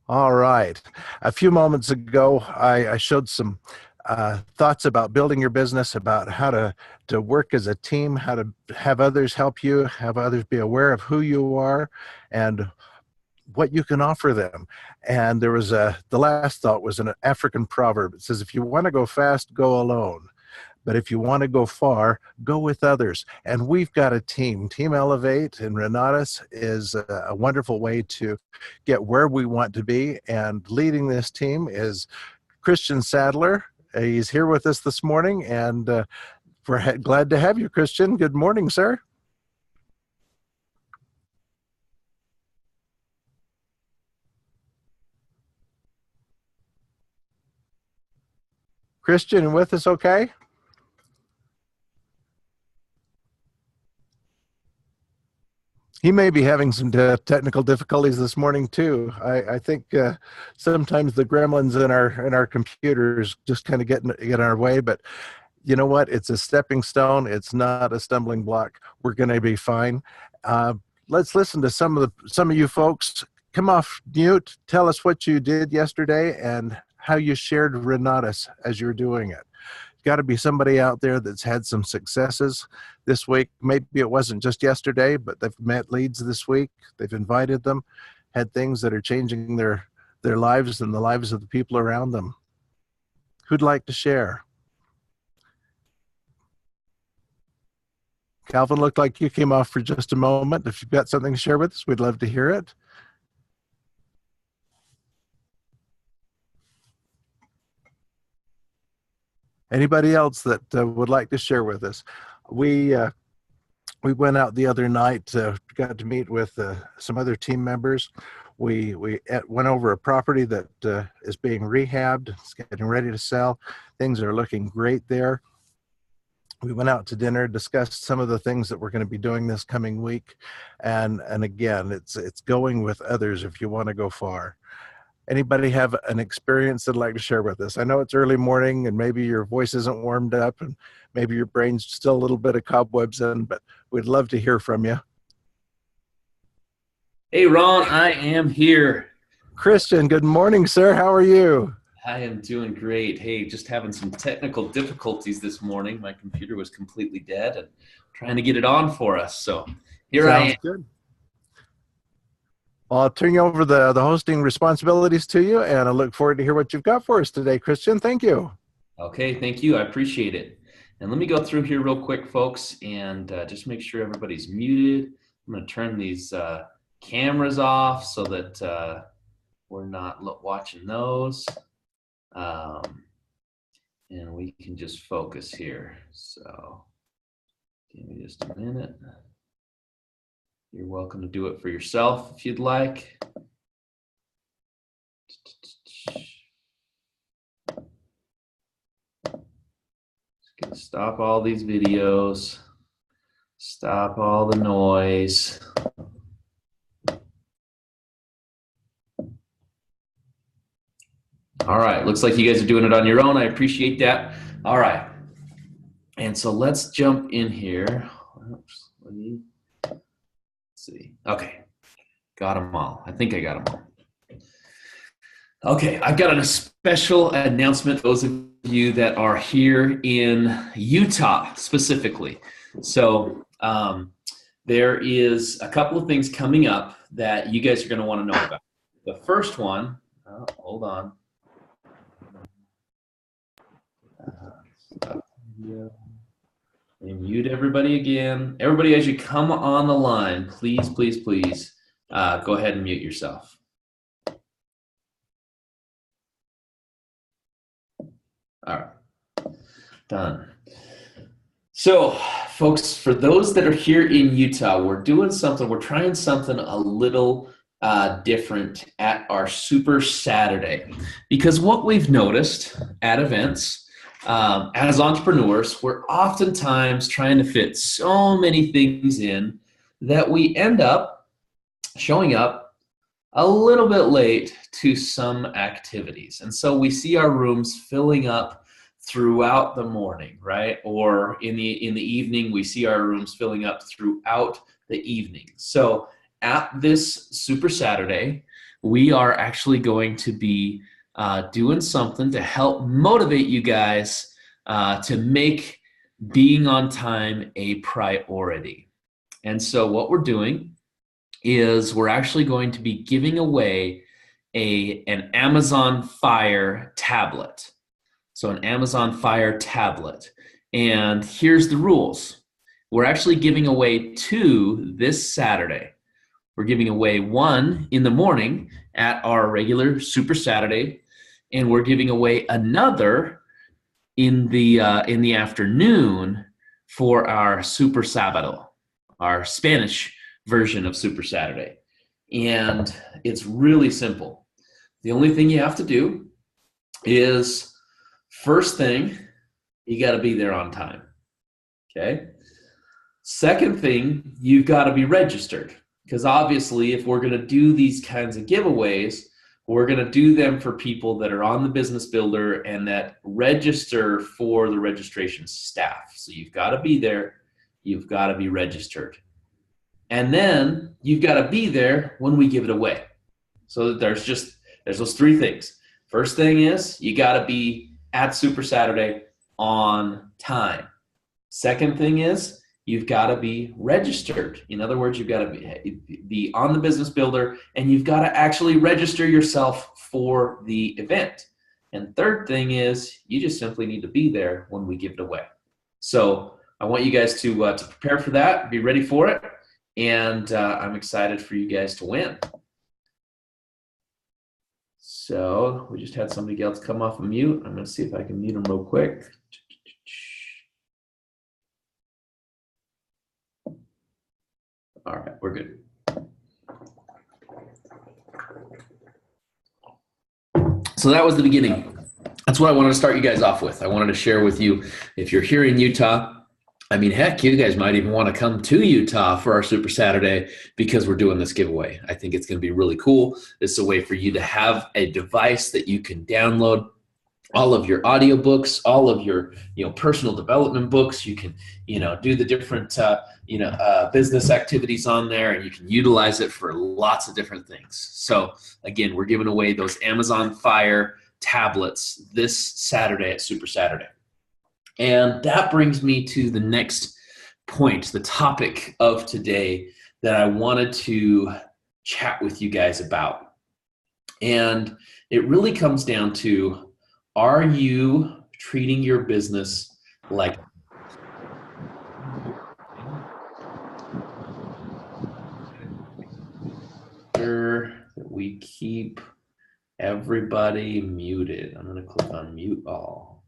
All right. A few moments ago, I showed some thoughts about building your business, about how to work as a team, how to have others help you, have others be aware of who you are, and what you can offer them. And there was the last thought was an African proverb. It says, if you want to go fast, go alone. But if you want to go far, go with others. And we've got a team. Team Elevate and Renatus is a wonderful way to get where we want to be. And leading this team is Christion Sadler. He's here with us this morning, and we're glad to have you, Christion. Good morning, sir. Christion, with us okay? He may be having some technical difficulties this morning too. I think sometimes the gremlins in our computers just kind of get in our way. But you know what? It's a stepping stone. It's not a stumbling block. We're going to be fine. Let's listen to some of you folks. Come off mute. Tell us what you did yesterday and how you shared Renatus as you're doing it. Got to be somebody out there that's had some successes this week. Maybe it wasn't just yesterday, but they've met leads this week. They've invited them, had things that are changing their lives and the lives of the people around them. Who'd like to share? Calvin, looked like you came off for just a moment. If you've got something to share with us, we'd love to hear it. Anybody else that would like to share with us? We went out the other night, got to meet with some other team members. We went over a property that is being rehabbed. It's getting ready to sell. Things are looking great there. We went out to dinner, discussed some of the things that we're going to be doing this coming week. And again, it's going with others if you want to go far. Anybody have an experience they'd like to share with us? I know it's early morning and maybe your voice isn't warmed up and maybe your brain's still a little bit of cobwebs in, but we'd love to hear from you. Hey, Ron, I am here. Christion, good morning, sir. How are you? I am doing great. Hey, just having some technical difficulties this morning. My computer was completely dead and trying to get it on for us. So here I am. Sounds good. I'll turn you over the hosting responsibilities to you, and I look forward to hear what you've got for us today, Christion. Thank you. Okay, thank you. I appreciate it. And let me go through here real quick, folks, and just make sure everybody's muted. I'm going to turn these cameras off so that we're not watching those. And we can just focus here. So give me just a minute. You're welcome to do it for yourself if you'd like. Just gonna stop all these videos. Stop all the noise. All right, looks like you guys are doing it on your own. I appreciate that. All right, and so let's jump in here. Oops, let's see. Okay, got them all. I think I got them all. Okay, I've got a special announcement for those of you that are here in Utah specifically. So there is a couple of things coming up that you guys are going to want to know about. The first one, hold on. And mute everybody again. Everybody, as you come on the line, please, please, please go ahead and mute yourself. All right, done. So, folks, for those that are here in Utah, we're doing something, we're trying something a little different at our Super Saturday. Because what we've noticed at events, as entrepreneurs, we're oftentimes trying to fit so many things in that we end up showing up a little bit late to some activities. And so we see our rooms filling up throughout the morning, right? Or in the evening, we see our rooms filling up throughout the evening. So at this Super Saturday, we are actually going to be doing something to help motivate you guys to make being on time a priority. And so what we're doing is we're actually going to be giving away an Amazon Fire tablet. So an Amazon Fire tablet. And here's the rules. We're actually giving away 2 this Saturday. We're giving away 1 in the morning at our regular Super Saturday, and we're giving away another in the afternoon for our Super Sábado, our Spanish version of Super Saturday. And it's really simple. The only thing you have to do is, first thing, you got to be there on time. Okay? Second thing, you've got to be registered. Because obviously, if we're going to do these kinds of giveaways, we're going to do them for people that are on the Business Builder and that register for the registration staff. So you've got to be there. You've got to be registered. And then you've got to be there when we give it away. So there's those 3 things. First thing is you got to be at Super Saturday on time. Second thing is you've got to be registered. In other words, you've got to be on the Business Builder, and you've got to actually register yourself for the event. And third thing is you just simply need to be there when we give it away. So I want you guys to prepare for that, be ready for it, and I'm excited for you guys to win. So we just had somebody else come off of mute. I'm going to see if I can mute them real quick. All right, we're good. So that was the beginning. That's what I wanted to start you guys off with. I wanted to share with you, if you're here in Utah, I mean, heck, you guys might even want to come to Utah for our Super Saturday because we're doing this giveaway. I think it's going to be really cool. It's a way for you to have a device that you can download all of your audiobooks, all of your personal development books. You can do the different business activities on there, and you can utilize it for lots of different things. So again, we're giving away those Amazon Fire tablets this Saturday at Super Saturday. And that brings me to the next point, the topic of today that I wanted to chat with you guys about. And it really comes down to, are you treating your business like sure that we keep everybody muted? I'm going to click on mute all.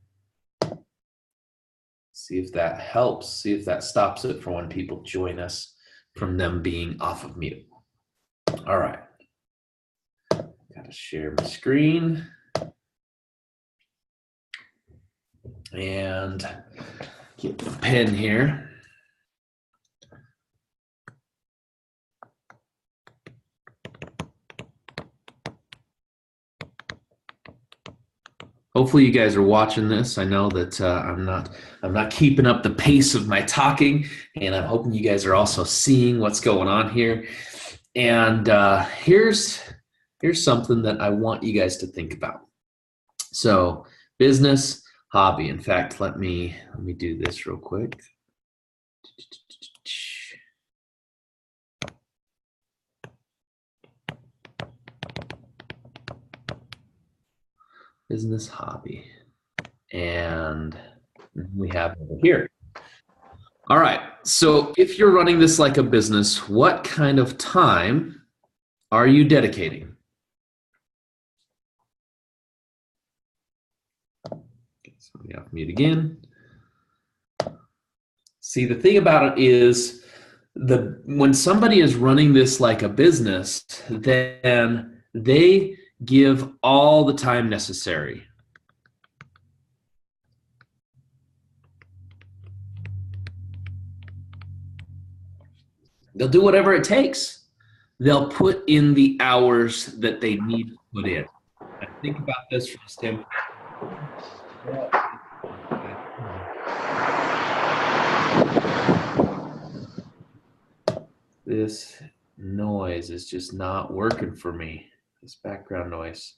See if that helps. See if that stops it for when people join us from them being off of mute. All right. Got to share my screen. And get the pen here. Hopefully you guys are watching this. I know that I'm not keeping up the pace of my talking, and I'm hoping you guys are also seeing what's going on here. And here's something that I want you guys to think about. So, business, hobby. In fact, let me do this real quick. Business, hobby, and we have it here. All right, so if you're running this like a business, what kind of time are you dedicating? Get somebody off mute again. See, the thing about it is, when somebody is running this like a business, then they give all the time necessary. They'll do whatever it takes. They'll put in the hours that they need to put in. I think about this from a standpoint. This noise is just not working for me. this background noise.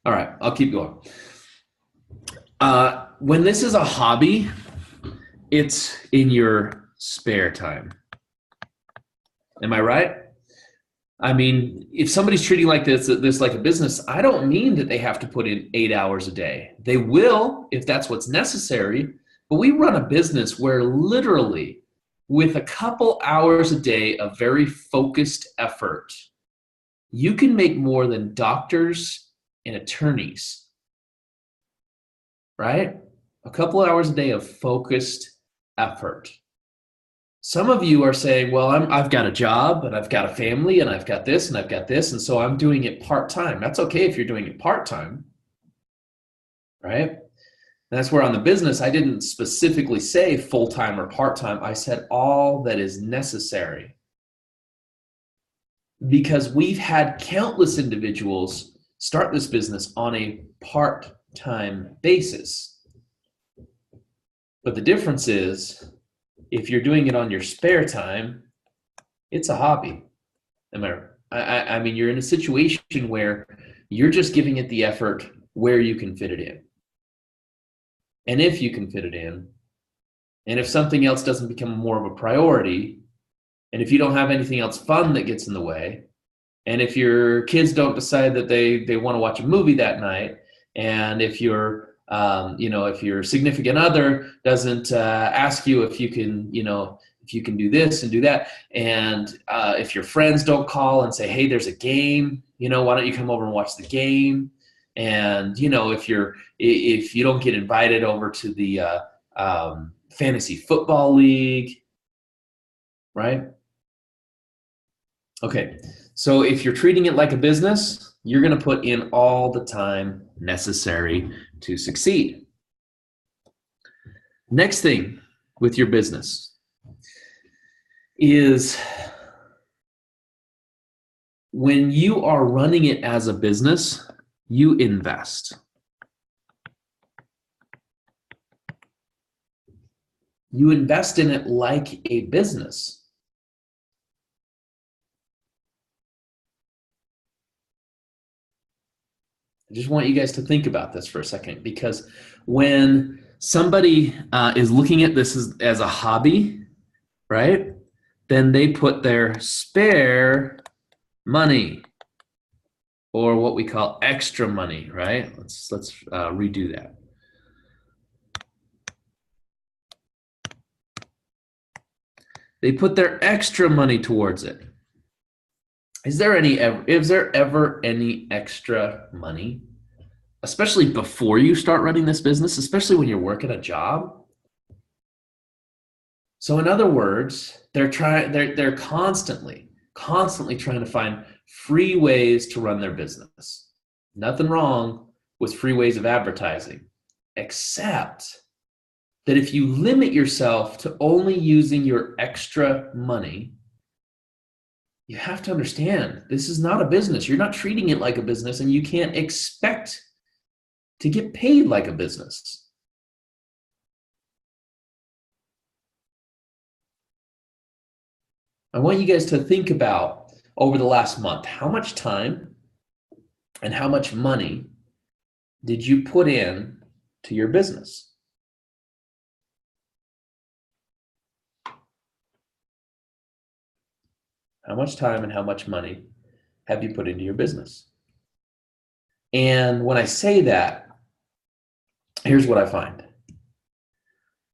All right, I'll keep going. When this is a hobby, it's in your spare time. Am I right? I mean, if somebody's treating like this like a business, I don't mean that they have to put in 8 hours a day. They will if that's what's necessary, but we run a business where literally with a couple hours a day of very focused effort, you can make more than doctors and attorneys, right? A couple hours a day of focused effort. Some of you are saying, well, I've got a job and I've got a family and I've got this and I've got this, and so I'm doing it part-time. That's okay if you're doing it part-time, right? And that's where on the business, I didn't specifically say full-time or part-time. I said all that is necessary. Because we've had countless individuals start this business on a part-time basis. But the difference is, if you're doing it on your spare time, it's a hobby. I mean, you're in a situation where you're just giving it the effort where you can fit it in. And if you can fit it in, and if something else doesn't become more of a priority, and if you don't have anything else fun that gets in the way, and if your kids don't decide that they want to watch a movie that night, and if your if your significant other doesn't ask you if you can, if you can do this and do that, and if your friends don't call and say, hey, there's a game, why don't you come over and watch the game? And if you don't get invited over to the fantasy football league, right? Okay, so if you're treating it like a business, you're going to put in all the time necessary to succeed. Next thing with your business is when you are running it as a business, you invest. You invest in it like a business. I just want you guys to think about this for a second, because when somebody is looking at this as a hobby, right, then they put their spare money, or what we call extra money, right? Let's redo that. They put their extra money towards it. Is there ever any extra money, especially before you start running this business, especially when you're working a job? So in other words, they're constantly trying to find free ways to run their business. Nothing wrong with free ways of advertising, except that if you limit yourself to only using your extra money, you have to understand this is not a business. You're not treating it like a business, and you can't expect to get paid like a business. I want you guys to think about over the last month, how much time and how much money did you put in to your business? How much time and how much money have you put into your business? And when I say that, here's what I find.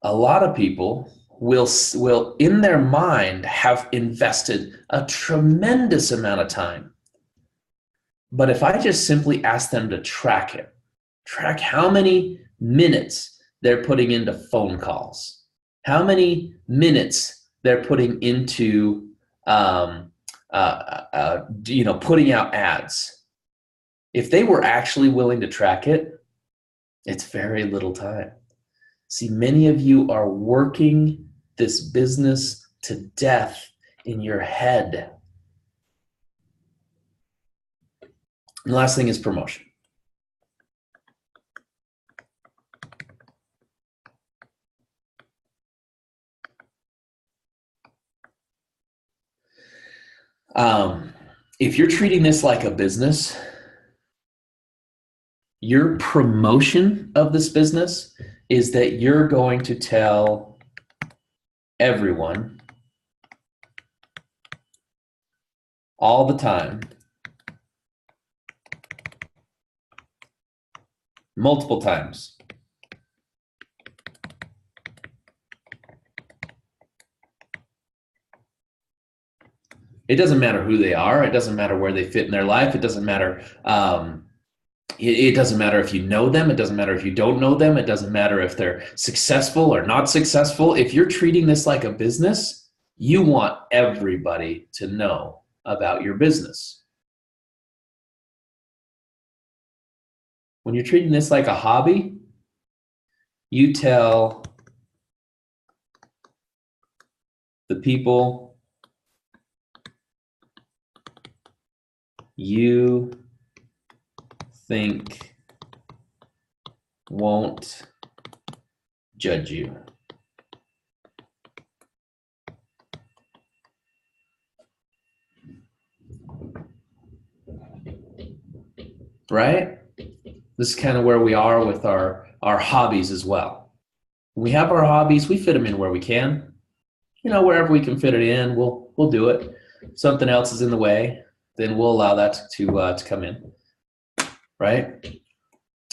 A lot of people will in their mind have invested a tremendous amount of time. But if I just simply ask them to track how many minutes they're putting into phone calls, how many minutes they're putting into putting out ads. If they were actually willing to track it, it's very little time. See, many of you are working this business to death in your head. And the last thing is promotion. If you're treating this like a business, your promotion of this business is that you're going to tell everyone all the time, multiple times, it doesn't matter who they are. It doesn't matter where they fit in their life. It doesn't matter. It doesn't matter if you know them. It doesn't matter if you don't know them. It doesn't matter if they're successful or not successful. If you're treating this like a business, you want everybody to know about your business. When you're treating this like a hobby, you tell the people you think won't judge you. Right? This is kind of where we are with our hobbies as well. When we have our hobbies, we fit them in where we can. You know, wherever we can fit it in, we'll do it. If something else is in the way, then we'll allow that to come in. Right?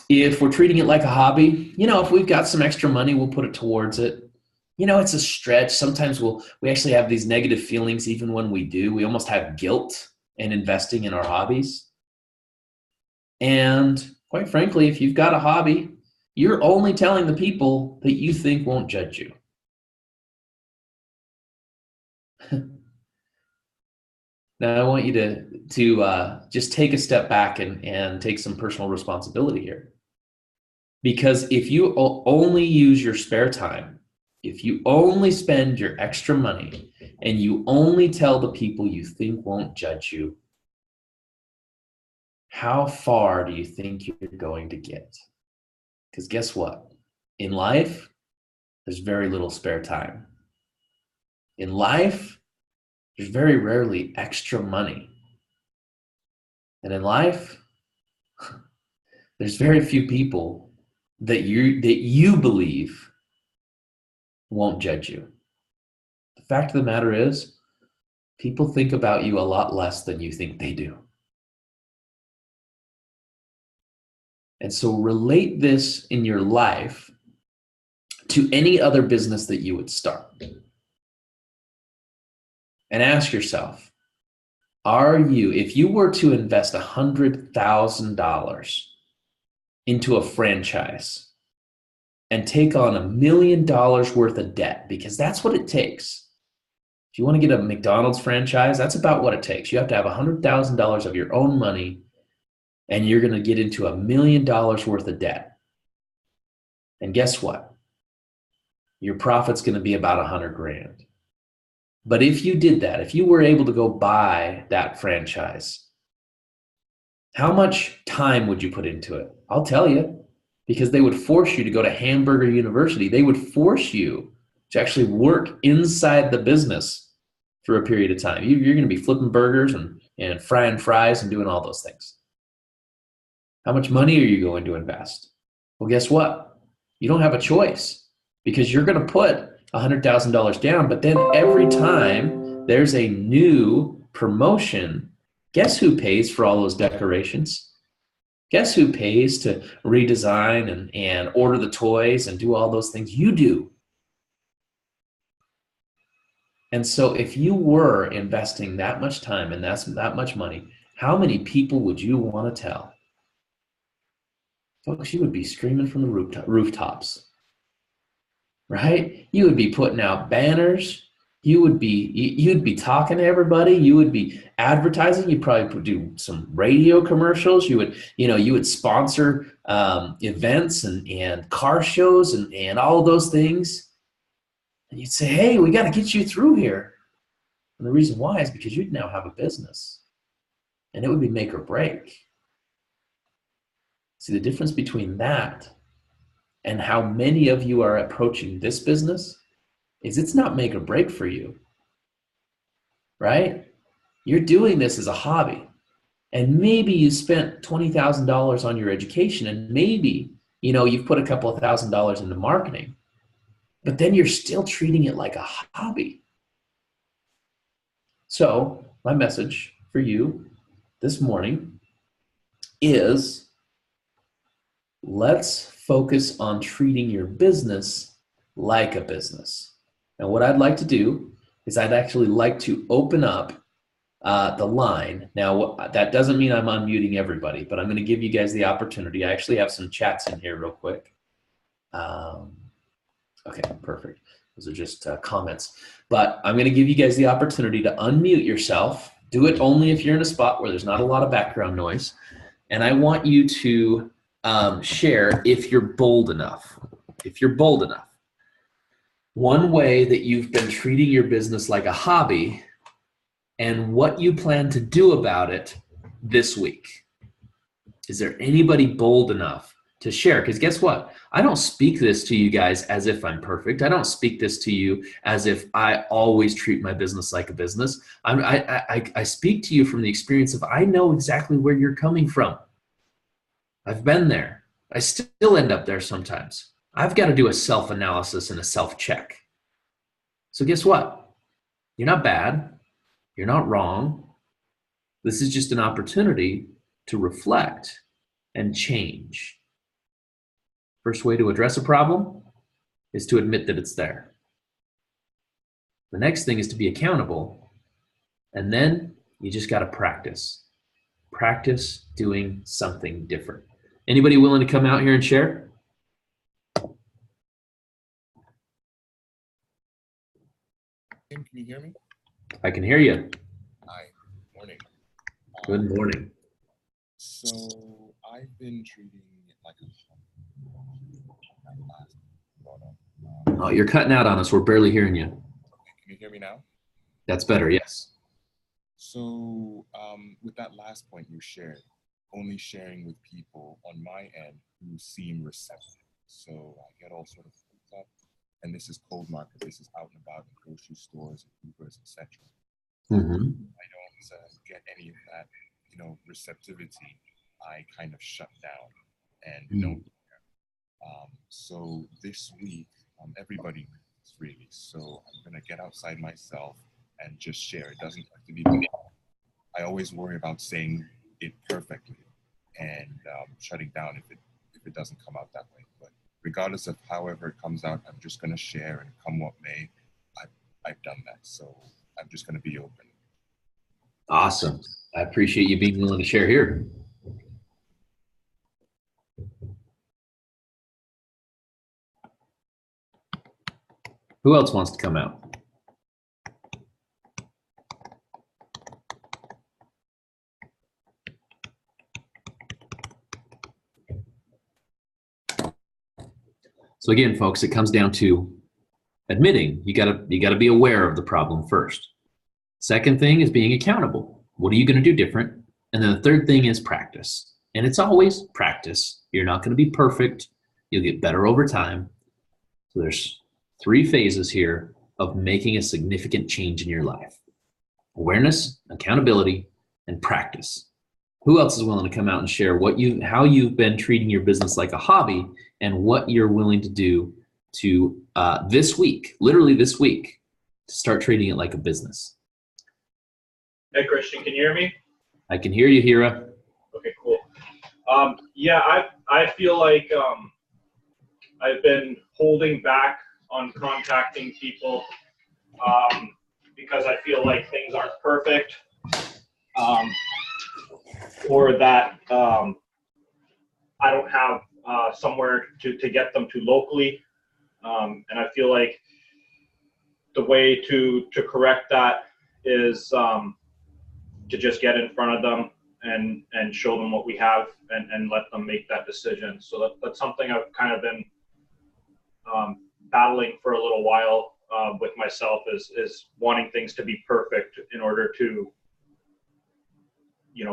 If we're treating it like a hobby, you know, if we've got some extra money, we'll put it towards it. You know, it's a stretch. Sometimes we actually have these negative feelings even when we do. We almost have guilt in investing in our hobbies. And quite frankly, if you've got a hobby, you're only telling the people that you think won't judge you. Now, I want you to just take a step back and take some personal responsibility here. Because if you only use your spare time, if you only spend your extra money, and you only tell the people you think won't judge you, how far do you think you're going to get? Because guess what? In life, there's very little spare time. In life, there's very rarely extra money. And in life, there's very few people that you believe won't judge you. The fact of the matter is, people think about you a lot less than you think they do. And so relate this in your life to any other business that you would start. And ask yourself, if you were to invest $100,000 into a franchise and take on $1 million worth of debt, because that's what it takes. If you want to get a McDonald's franchise, that's about what it takes. You have to have $100,000 of your own money, and you're going to get into $1 million worth of debt. And guess what? Your profit's going to be about $100,000. But if you did that, if you were able to go buy that franchise, how much time would you put into it? I'll tell you, because they would force you to go to Hamburger University. They would force you to actually work inside the business for a period of time. You're going to be flipping burgers and frying fries and doing all those things. How much money are you going to invest? Well, guess what? You don't have a choice, because you're going to put $100,000 down, but then every time there's a new promotion, guess who pays for all those decorations? Guess who pays to redesign and order the toys and do all those things? You do. And so if you were investing that much time and that much money, how many people would you want to tell? Folks, you would be screaming from the rooftops. Right? You would be putting out banners. You'd be talking to everybody. You would be advertising. You'd probably do some radio commercials. You would sponsor events and car shows and all of those things. And you'd say, hey, we got to get you through here. And the reason why is because you'd now have a business, and it would be make or break. See, the difference between that and how many of you are approaching this business is it's not make or break for you, right? You're doing this as a hobby. And maybe you spent $20,000 on your education, and maybe, you've put a couple of $1,000s into marketing, but then you're still treating it like a hobby. So my message for you this morning is, let's focus on treating your business like a business. And what I'd like to do is I'd actually like to open up the line. Now, that doesn't mean I'm unmuting everybody, but I'm going to give you guys the opportunity. I actually have some chats in here real quick. Okay, perfect. Those are just comments. But I'm going to give you guys the opportunity to unmute yourself. Do it only if you're in a spot where there's not a lot of background noise. And I want you to share if you're bold enough. If you're bold enough. One way that you've been treating your business like a hobby and what you plan to do about it this week. Is there anybody bold enough to share? Because guess what? I don't speak this to you guys as if I'm perfect. I don't speak this to you as if I always treat my business like a business. I speak to you from the experience of I know exactly where you're coming from. I've been there. I still end up there sometimes. I've got to do a self-analysis and a self-check. So guess what? You're not bad. You're not wrong. This is just an opportunity to reflect and change. First way to address a problem is to admit that it's there. The next thing is to be accountable. And then you just got to practice. Practice doing something different. Anybody willing to come out here and share? Can you hear me? I can hear you. Hi, morning. Good morning. So I've been treating it like a Oh, you're cutting out on us. We're barely hearing you. Can you hear me now? That's better, yes. So with that last point you shared, only sharing with people on my end who seem receptive. So I get all sort of hooked up, and this is cold market. This is out and about in grocery stores, Ubers, etc. Mm-hmm. I don't get any of that, receptivity. I kind of shut down and don't care. So this week, everybody is really. So I'm gonna get outside myself and just share. It doesn't have to be. I always worry about saying it perfectly and shutting down if it doesn't come out that way. But regardless of however it comes out, I'm just gonna share, and come what may, I've done that. So I'm just gonna be open. Awesome. I appreciate you being willing to share here. Who else wants to come out? So again, folks, it comes down to admitting you gotta be aware of the problem first. Second thing is being accountable. What are you gonna do different? And then the third thing is practice. And it's always practice. You're not gonna be perfect. You'll get better over time. So there's 3 phases here of making a significant change in your life: awareness, accountability, and practice. Who else is willing to come out and share how you've been treating your business like a hobby and what you're willing to do to this week, literally this week, to start treating it like a business? Hey, Christian, can you hear me? I can hear you, Hira. Okay, cool. Yeah, I feel like I've been holding back on contacting people because I feel like things aren't perfect, or that I don't have somewhere to get them to locally, and I feel like the way to correct that is to just get in front of them and show them what we have and let them make that decision. So that's something I've kind of been battling for a little while with myself, is wanting things to be perfect in order to,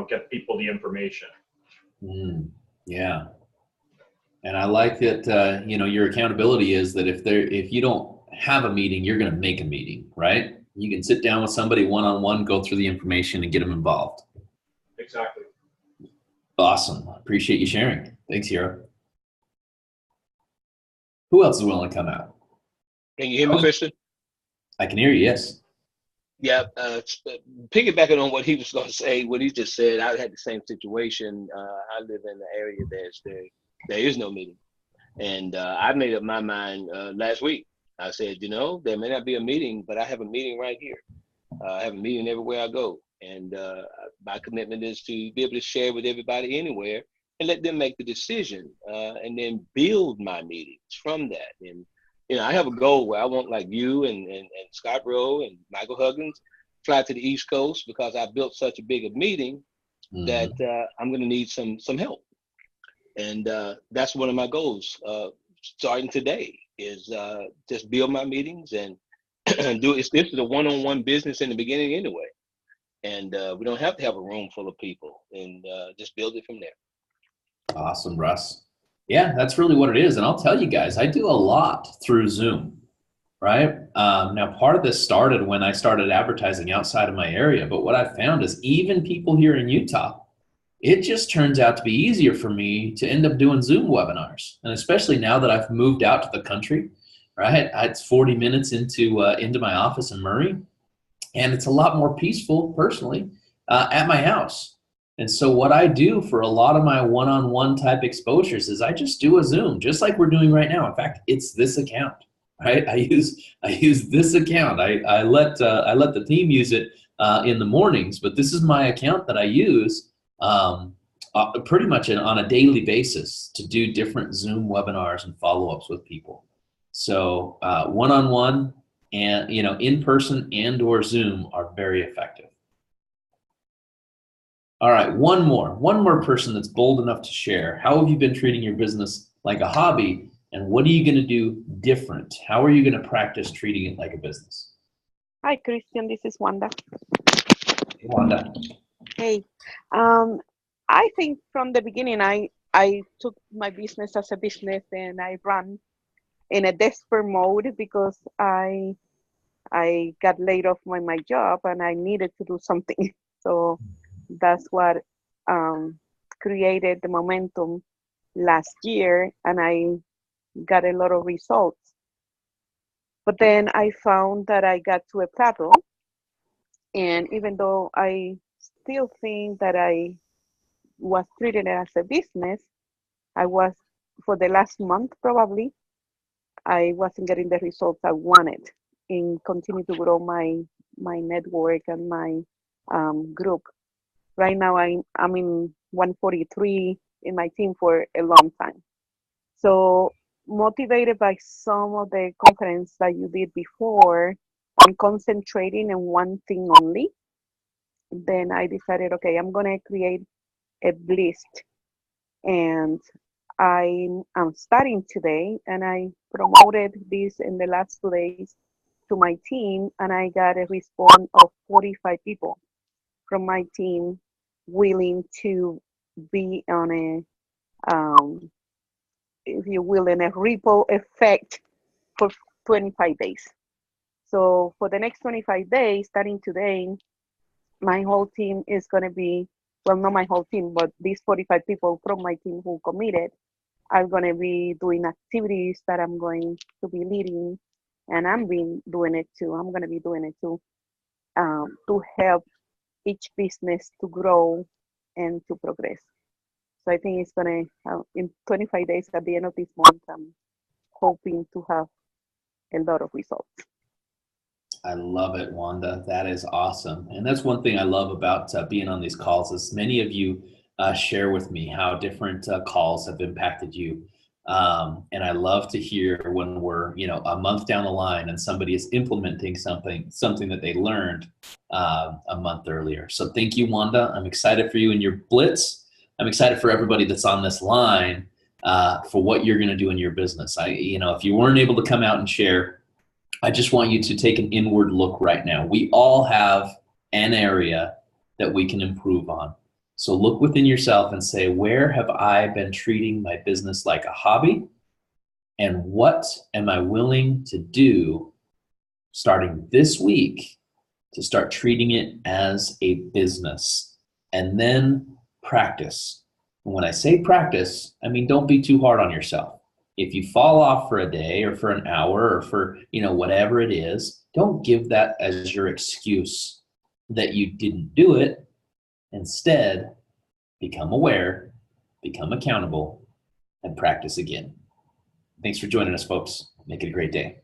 get people the information. Yeah. And I like that, you know, your accountability is that if you don't have a meeting, you're going to make a meeting, right? You can sit down with somebody one-on-one, go through the information and get them involved. Exactly. Awesome. Appreciate you sharing. Thanks, Hero. Who else is willing to come out? Can you hear me, Christian? I can hear you, yes. Yeah, piggybacking on what he was going to say, what he just said, I had the same situation. I live in the area there is no meeting. And I made up my mind last week. I said, you know, there may not be a meeting, but I have a meeting right here. I have a meeting everywhere I go. And my commitment is to be able to share with everybody anywhere and let them make the decision and then build my meetings from that. And you know, I have a goal where I want like you and Scott Rowe and Michael Huggins fly to the East Coast because I built such a big meeting that I'm going to need some help. And that's one of my goals starting today is just build my meetings and do it. This is a one-on-one business in the beginning anyway. And we don't have to have a room full of people and just build it from there. Awesome, Russ. Yeah, that's really what it is. And I'll tell you guys, I do a lot through Zoom, right? Now, part of this started when I started advertising outside of my area. But what I found is even people here in Utah, it just turns out to be easier for me to end up doing Zoom webinars. And especially now that I've moved out to the country, right? It's 40 minutes into my office in Murray. And it's a lot more peaceful, personally, at my house. And so what I do for a lot of my one-on-one type exposures is I just do a Zoom, just like we're doing right now. In fact, it's this account, right? I use this account. I let the team use it in the mornings, but this is my account that I use pretty much on a daily basis to do different Zoom webinars and follow-ups with people. So one-on-one and in person and or Zoom are very effective. All right, one more person that's bold enough to share. How have you been treating your business like a hobby, and what are you going to do different? How are you going to practice treating it like a business? Hi, Christian. This is Wanda. Hey, Wanda. Hey, I think from the beginning, I took my business as a business and I ran in a desperate mode because I got laid off my job and I needed to do something. So that's what created the momentum last year, and I got a lot of results. But then I found that I got to a plateau, and even though I still think that I was treated as a business, I was, for the last month probably, I wasn't getting the results I wanted and continue to grow my network and my group. Right now, I'm in 143 in my team for a long time. So motivated by some of the conference that you did before on concentrating on one thing only, then I decided, okay, I'm going to create a list. And I'm starting today, and I promoted this in the last 2 days to my team, and I got a response of 45 people from my team willing to be on a, if you will, in a ripple effect for 25 days. So for the next 25 days, starting today, my whole team is going to be, well, not my whole team, but these 45 people from my team who committed are going to be doing activities that I'm going to be leading, and I'm doing it too. I'm going to be doing it too, to help each business to grow and to progress. So I think it's going to, in 25 days at the end of this month, I'm hoping to have a lot of results. I love it, Wanda. That is awesome. And that's one thing I love about being on these calls is many of you share with me how different calls have impacted you. And I love to hear when we're, a month down the line and somebody is implementing something that they learned a month earlier. So thank you, Wanda. I'm excited for you and your blitz. I'm excited for everybody that's on this line for what you're going to do in your business. If you weren't able to come out and share, I just want you to take an inward look right now. We all have an area that we can improve on. So look within yourself and say, where have I been treating my business like a hobby? And what am I willing to do starting this week to start treating it as a business? And then practice. And when I say practice, I mean don't be too hard on yourself. If you fall off for a day or for an hour or for, whatever it is, don't give that as your excuse that you didn't do it. Instead, become aware, become accountable, and practice again. Thanks for joining us, folks. Make it a great day.